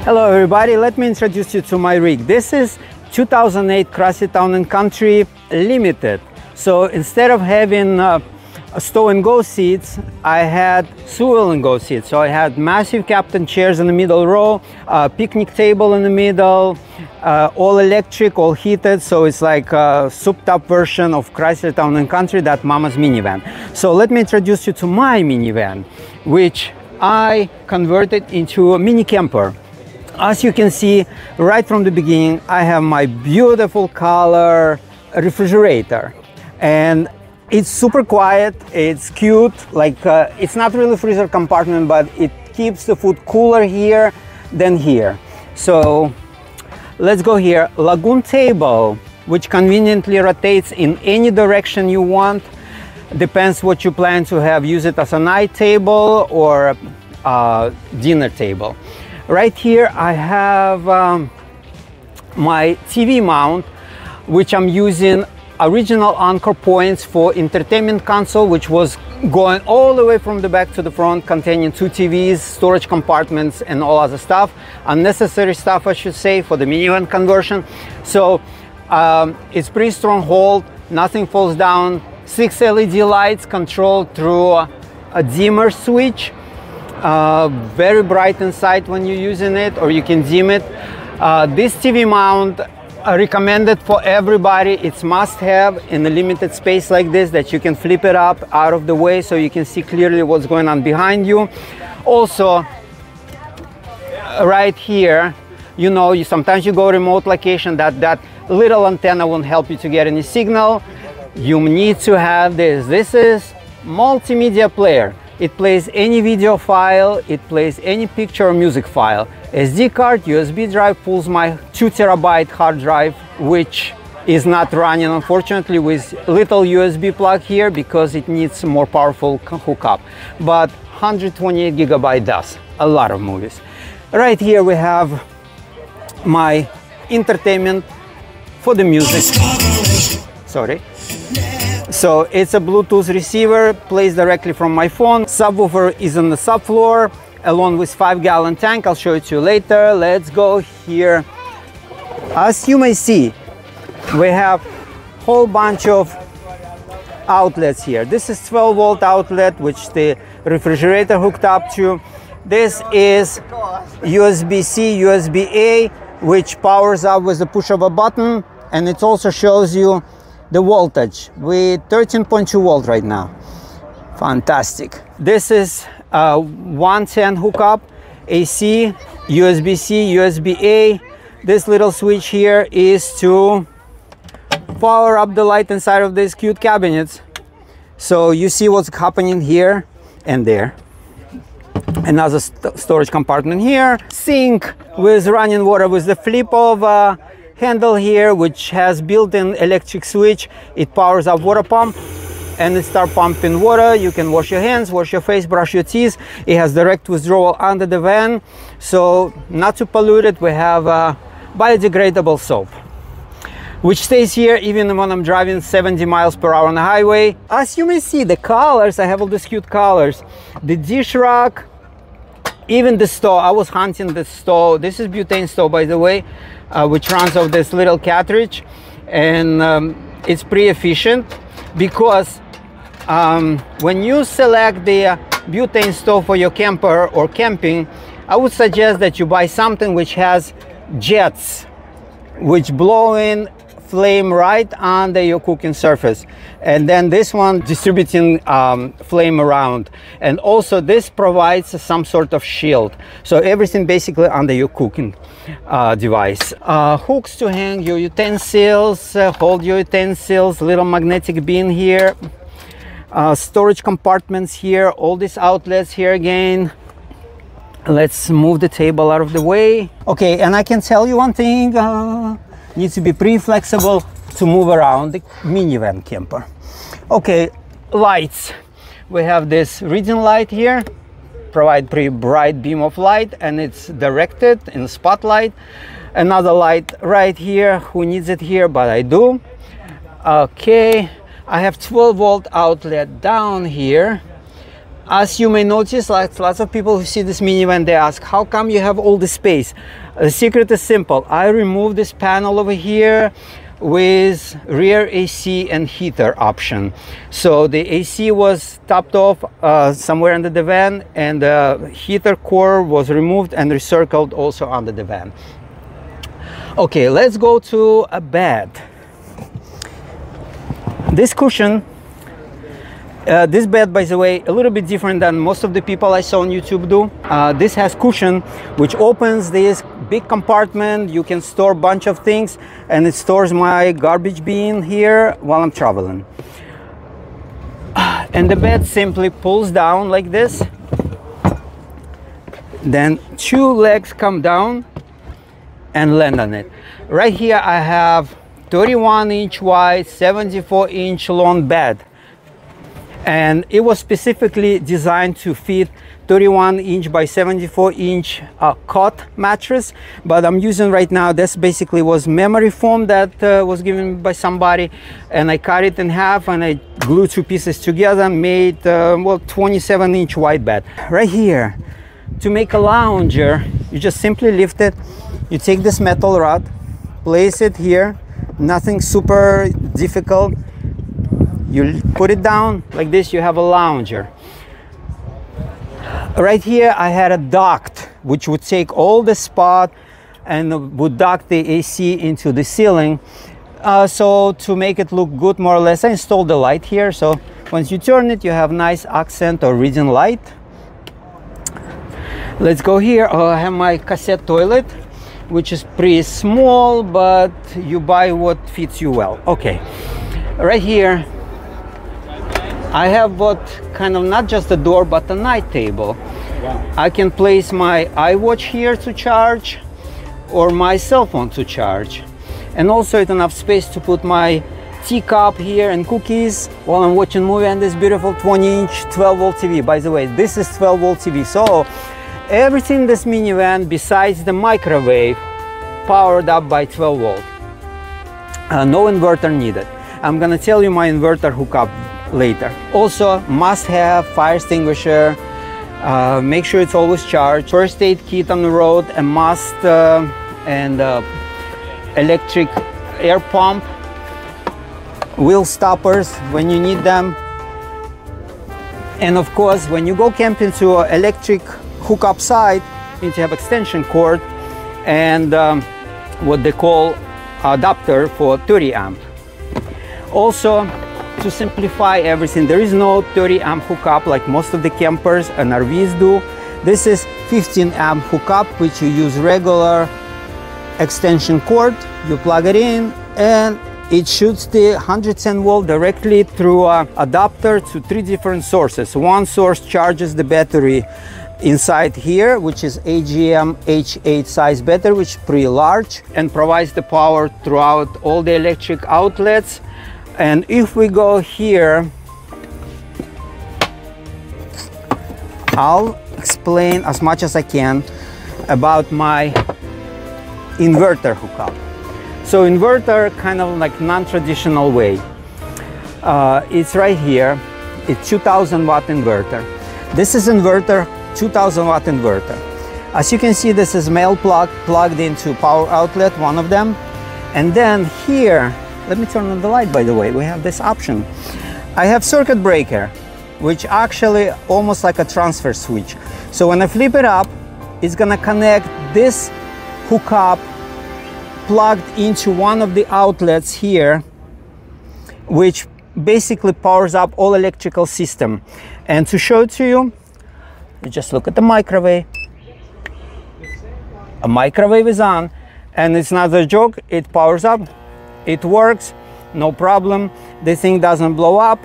Hello everybody, let me introduce you to my rig. This is 2008 Chrysler Town Country Limited. So instead of having stow and go seats, I had swivel and go seats. So I had massive captain chairs in the middle row, picnic table in the middle, all electric, all heated. So it's like a souped up version of Chrysler Town Country, that mama's minivan. So let me introduce you to my minivan, which I converted into a mini camper. As you can see right from the beginning, I have my beautiful color refrigerator, and it's super quiet, it's cute, like it's not really a freezer compartment, but it keeps the food cooler here than here. So let's go here. Lagoon table, which conveniently rotates in any direction you want. Depends what you plan to have. Use it as a night table or a dinner table. Right here I have my TV mount, which I'm using original anchor points for entertainment console, which was going all the way from the back to the front, containing 2 TVs, storage compartments, and all other stuff. Unnecessary stuff, I should say, for the minivan conversion. So it's pretty strong hold, nothing falls down. 6 LED lights controlled through a dimmer switch. Very bright inside when you're using it, or you can dim it. This TV mount recommended for everybody. It's must have in a limited space like this, that you can flip it up out of the way so you can see clearly what's going on behind you. Also, right here, you know, sometimes you go remote location, that little antenna won't help you to get any signal. You need to have this. This is multimedia player. It plays any video file, it plays any picture or music file. SD card, USB drive pulls my 2 terabyte hard drive, which is not running, unfortunately, with little USB plug here because it needs a more powerful hookup. But 128 gigabyte does a lot of movies. Right here we have my entertainment for the music. Sorry. So it's a Bluetooth receiver, plays directly from my phone. Subwoofer is on the subfloor, along with 5-gallon tank. I'll show it to you later. Let's go here. As you may see, we have a whole bunch of outlets here. This is 12-volt outlet, which the refrigerator hooked up to. This is USB-C, USB-A, which powers up with the push of a button, and it also shows you the voltage with 13.2 volt right now. Fantastic. This is 110 hookup, AC, USB-C, USB-A. This little switch here is to power up the light inside of these cute cabinets. So you see what's happening here and there. Another storage compartment here. Sink with running water with the flip of handle here, which has built-in electric switch. It powers up water pump and it starts pumping water. You can wash your hands, wash your face, brush your teeth. It has direct withdrawal under the van, so not to pollute it, we have biodegradable soap, which stays here even when I'm driving 70 miles per hour on the highway. As you may see, the colors, I have all these cute colors. The dish rack, even the stove. I was hunting the stove. This is butane stove, by the way, which runs off this little cartridge, and it's pretty efficient because when you select the butane stove for your camper or camping, I would suggest that you buy something which has jets, which blow in flame right under your cooking surface, and then this one distributing flame around. And also this provides some sort of shield, so everything basically under your cooking device. Hooks to hang your utensils, hold your utensils, little magnetic bin here, storage compartments here, all these outlets here again. Let's move the table out of the way. Okay, and I can tell you one thing, needs to be pretty flexible to move around the minivan camper. Okay, lights. We have this reading light here, provide pretty bright beam of light, and it's directed in spotlight. Another light right here. Who needs it here? But I do. Okay, I have 12-volt outlet down here. As you may notice, lots of people who see this minivan, they ask, how come you have all this space? The secret is simple. I removed this panel over here with rear AC and heater option. So the AC was topped off somewhere under the van, and the heater core was removed and recircled also under the van. Okay, let's go to a bed. This cushion, this bed, by the way, a little bit different than most of the people I saw on YouTube do. This has cushion which opens this big compartment. You can store a bunch of things, and it stores my garbage bin here while I'm traveling. And the bed simply pulls down like this. Then two legs come down and land on it. Right here I have 31-inch wide, 74-inch long bed. And it was specifically designed to fit 31-inch by 74-inch cot mattress, but I'm using right now, this basically was memory foam that was given by somebody, and I cut it in half and I glued two pieces together, made well, 27-inch wide bed. Right here, to make a lounger, you just simply lift it, you take this metal rod, place it here, nothing super difficult. You put it down like this, you have a lounger. Right here I had a duct which would take all the spot and would duct the AC into the ceiling. So to make it look good, more or less, I installed the light here. So once you turn it, you have nice accent or reading light. Let's go here. I have my cassette toilet, which is pretty small, but you buy what fits you well. Okay, right here I have what kind of not just a door but a night table. Wow. I can place my iWatch here to charge, or my cell phone to charge, and also it's enough space to put my teacup here and cookies while I'm watching movie on this beautiful 20-inch 12-volt TV. By the way, this is 12-volt TV, so everything in this minivan besides the microwave powered up by 12 volt. No inverter needed. I'm gonna tell you my inverter hookup later. Also, must have fire extinguisher. Make sure it's always charged. First aid kit on the road, a must, and electric air pump. Wheel stoppers when you need them. And of course, when you go camping to an electric hookup site, you need to have extension cord and what they call adapter for 30 amp. Also, to simplify everything, there is no 30 amp hookup like most of the campers and RVs do. This is 15 amp hookup, which you use regular extension cord, you plug it in, and it shoots the 110 volt directly through an adapter to 3 different sources. One source charges the battery inside here, which is AGM H8 size battery, which is pretty large, and provides the power throughout all the electric outlets. And if we go here, I'll explain as much as I can about my inverter hookup. So inverter, kind of like non-traditional way. It's right here. It's 2000 watt inverter. This is inverter, 2000 watt inverter. As you can see, this is male plug plugged into power outlet, one of them. And then here, let me turn on the light, by the way, we have this option. I have circuit breaker, which actually almost like a transfer switch. So when I flip it up, it's gonna connect this hookup plugged into one of the outlets here, which basically powers up all electrical system. And to show it to you, you just look at the microwave. A microwave is on, and it's not a joke, it powers up. It works, no problem. The thing doesn't blow up.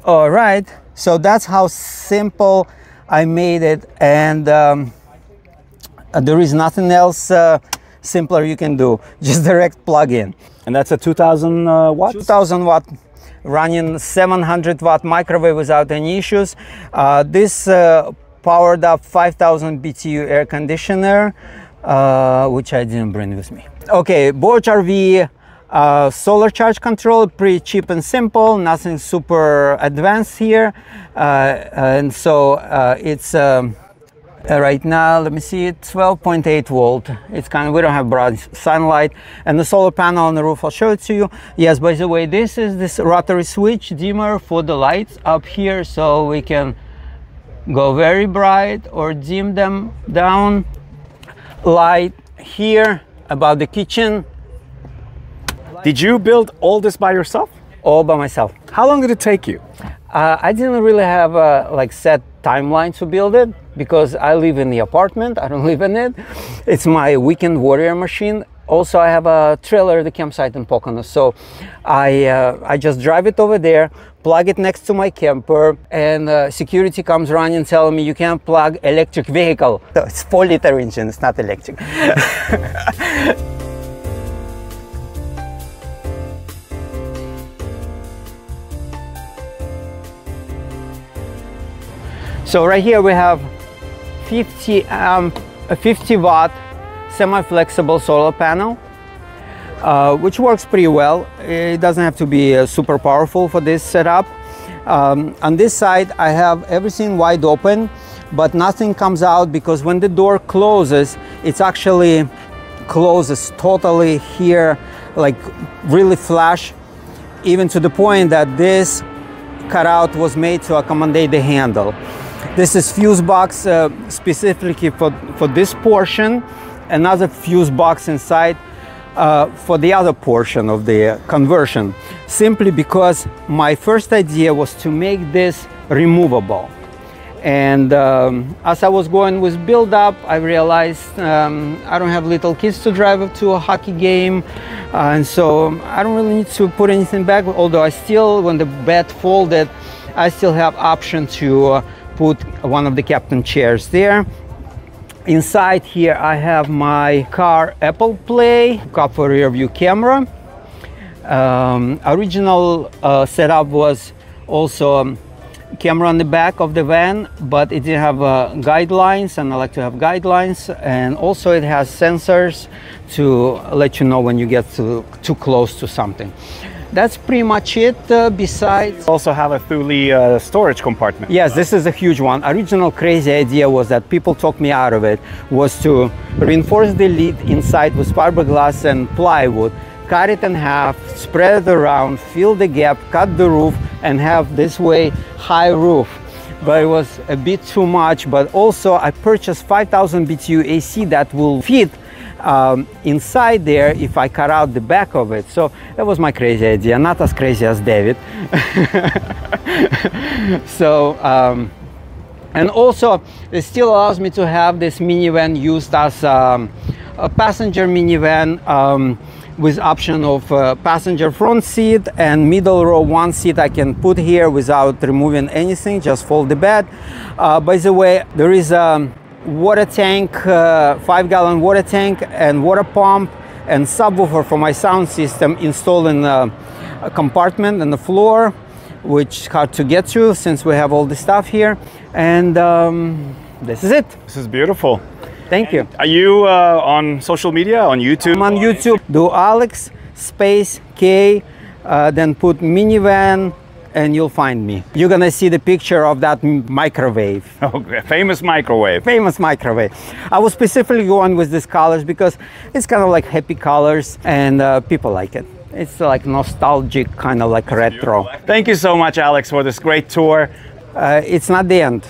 All right, so that's how simple I made it, and there is nothing else simpler you can do. Just direct plug in. And that's a 2000 watts? 2000 watt, running 700 watt microwave without any issues. This powered up 5000 BTU air conditioner, which I didn't bring with me. Okay, Bosch RV Solar charge control, pretty cheap and simple, nothing super advanced here. And so it's right now, let me see, it's 12.8 volt. It's kind of, we don't have broad sunlight. And the solar panel on the roof, I'll show it to you. Yes, by the way, this is this rotary switch dimmer for the lights up here, so we can go very bright or dim them down. Light here above the kitchen. Did you build all this by yourself? All by myself. How long did it take you? I didn't really have a like set timeline to build it because I live in the apartment. I don't live in it. It's my weekend warrior machine. Also, I have a trailer at the campsite in Poconos, so I just drive it over there, plug it next to my camper, and security comes running telling me you can't plug electric vehicle. So it's 4-liter engine, it's not electric. So right here we have 50 watt semi-flexible solar panel, which works pretty well. It doesn't have to be super powerful for this setup. On this side I have everything wide open, but nothing comes out because when the door closes, it's actually closes totally here, like really flush, even to the point that this cutout was made to accommodate the handle. This is fuse box specifically for this portion, another fuse box inside for the other portion of the conversion, simply because my first idea was to make this removable. And as I was going with build up, I realized I don't have little kids to drive to a hockey game, and so I don't really need to put anything back, although I still, when the bed folded, I still have option to put one of the captain chairs there. Inside here I have my car Apple Play, copper rear view camera. Original setup was also camera on the back of the van, but it didn't have guidelines, and I like to have guidelines, and also it has sensors to let you know when you get too close to something. That's pretty much it. Besides, Also have a Thule storage compartment. yes, this is a huge one. Original crazy idea was that people talked me out of it, was to reinforce the lid inside with fiberglass and plywood, cut it in half, spread it around, fill the gap, cut the roof, and have this way high roof. But it was a bit too much. But also I purchased 5000 BTU AC that will fit inside there if I cut out the back of it. So that was my crazy idea, not as crazy as David. So and also it still allows me to have this minivan used as a passenger minivan, with option of passenger front seat and middle row one seat I can put here without removing anything, just fold the bed. By the way, there is a water tank, 5-gallon water tank and water pump and subwoofer for my sound system installed in a compartment in the floor, which is hard to get to since we have all the stuff here. And this is it. This is beautiful. Thank you. Are you on social media, on YouTube? I'm on YouTube. Do Alex space K, then put minivan, and you'll find me. You're gonna see the picture of that microwave. Okay, famous microwave. Famous microwave. I was specifically going with these colors because it's kind of like happy colors, and people like it. It's like nostalgic, kind of like retro. Thank you so much, Alex, for this great tour. It's not the end.